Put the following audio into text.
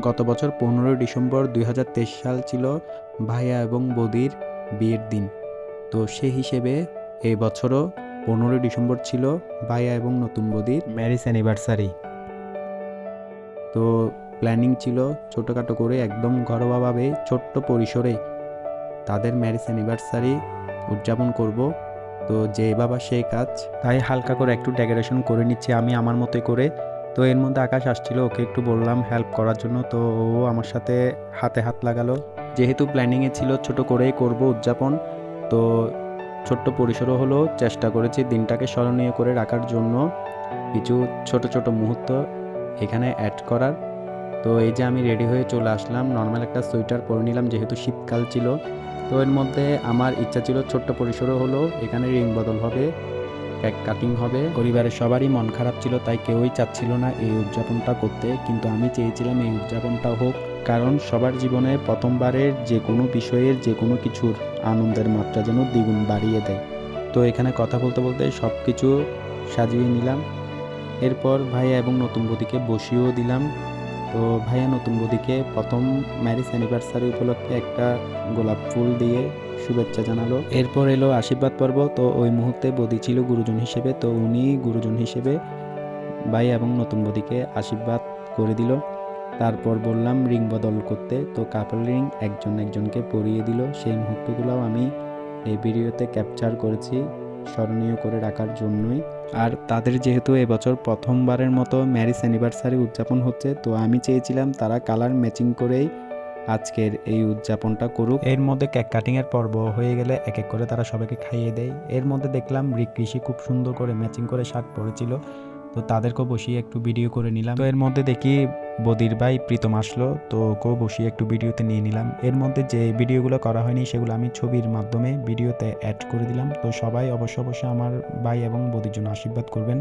গত বছর 15 ডিসেম্বর 2023 সাল ছিল ভাইয়া এবং বৌদির বিয়ের দিন। তো সে হিসেবে এই বছরও 15 ডিসেম্বর ছিল ভাইয়া এবং নতুন বৌদির ম্যারেজ অ্যানিভার্সারি। তো প্ল্যানিং ছিল ছোটোখাটো করে একদম ঘরোয়াভাবে ছোট্ট পরিসরে তাদের ম্যারেজ অ্যানিভার্সারি উদযাপন করব। তো যে বাবা সেই কাজ, তাই হালকা করে একটু ডেকোরেশন করে নিচ্ছি আমি আমার মতোই করে। তো এর মধ্যে আকাশ আসছিল, ওকে একটু বললাম হেল্প করার জন্য, তো ও আমার সাথে হাতে হাত লাগালো। যেহেতু প্ল্যানিংয়ে ছিল ছোট করেই করব উদযাপন, তো ছোট্ট পরিসরও হলো চেষ্টা করেছি দিনটাকে স্মরণীয় করে রাখার জন্য কিছু ছোট ছোট মুহূর্ত এখানে অ্যাড করার। তো এই যে আমি রেডি হয়ে চলে আসলাম, নর্মাল একটা সোয়েটার পরে নিলাম যেহেতু শীতকাল ছিল। তো এর মধ্যে আমার ইচ্ছা ছিল ছোট্ট পরিসরও হলো এখানে রিং বদল হবে, কেক কাটিং হবে। পরিবারের সবারই মন খারাপ ছিল, তাই কেউই চাচ্ছিল না এই উদযাপনটা করতে, কিন্তু আমি চেয়েছিলাম এই উদযাপনটা হোক, কারণ সবার জীবনে প্রথমবারের যে কোনো বিষয়ের যে কোনো কিছুর আনন্দের মাত্রা যেন দ্বিগুণ বাড়িয়ে দেয়। তো এখানে কথা বলতে বলতে সব কিছু সাজিয়ে নিলাম। এরপর ভাইয়া এবং নতুন বৌদিকে বসিয়েও দিলাম। তো ভাইয়া নতুন বৌদিকে প্রথম ম্যারেজ অ্যানিভার্সারি উপলক্ষে একটা গোলাপ ফুল দিয়ে শুভেচ্ছা জানালো। এরপর এলো আশীর্বাদ পর্ব। তো ওই মুহূর্তে বৌদি ছিল গুরুজন হিসেবে, তো উনি গুরুজন হিসেবে ভাই এবং নতুন বৌদিকে আশীর্বাদ করে দিল। তারপর বললাম রিং বদল করতে, তো কাপল রিং একজন একজনকে পরিয়ে দিল। সেই মুহূর্তগুলোও আমি এই ভিডিওতে ক্যাপচার করেছি স্মরণীয় করে রাখার জন্যই। আর তাদের যেহেতু এবছর প্রথমবারের মতো ম্যারেজ অ্যানিভার্সারি উদযাপন হচ্ছে, তো আমি চেয়েছিলাম তারা কালার ম্যাচিং করেই আজকের এই উদযাপনটা করুক। এর মধ্যে কেক কাটিংয়ের পর্ব হয়ে গেলে এক এক করে তারা সবাইকে খাইয়ে দেয়। এর মধ্যে দেখলাম ঋষি খুব সুন্দর করে ম্যাচিং করে শার্ট পরেছিল, তো তাদেরকেও বসিয়ে একটু ভিডিও করে নিলাম। তো এর মধ্যে দেখি বদির ভাই প্রীতম আসলো, তো ওকেও বসিয়ে একটু ভিডিওতে নিয়ে নিলাম। এর মধ্যে যে ভিডিওগুলো করা হয়নি সেগুলো আমি ছবির মাধ্যমে ভিডিওতে অ্যাড করে দিলাম। তো সবাই অবশ্যই আমার ভাই এবং বদির জন্য আশীর্বাদ করবেন।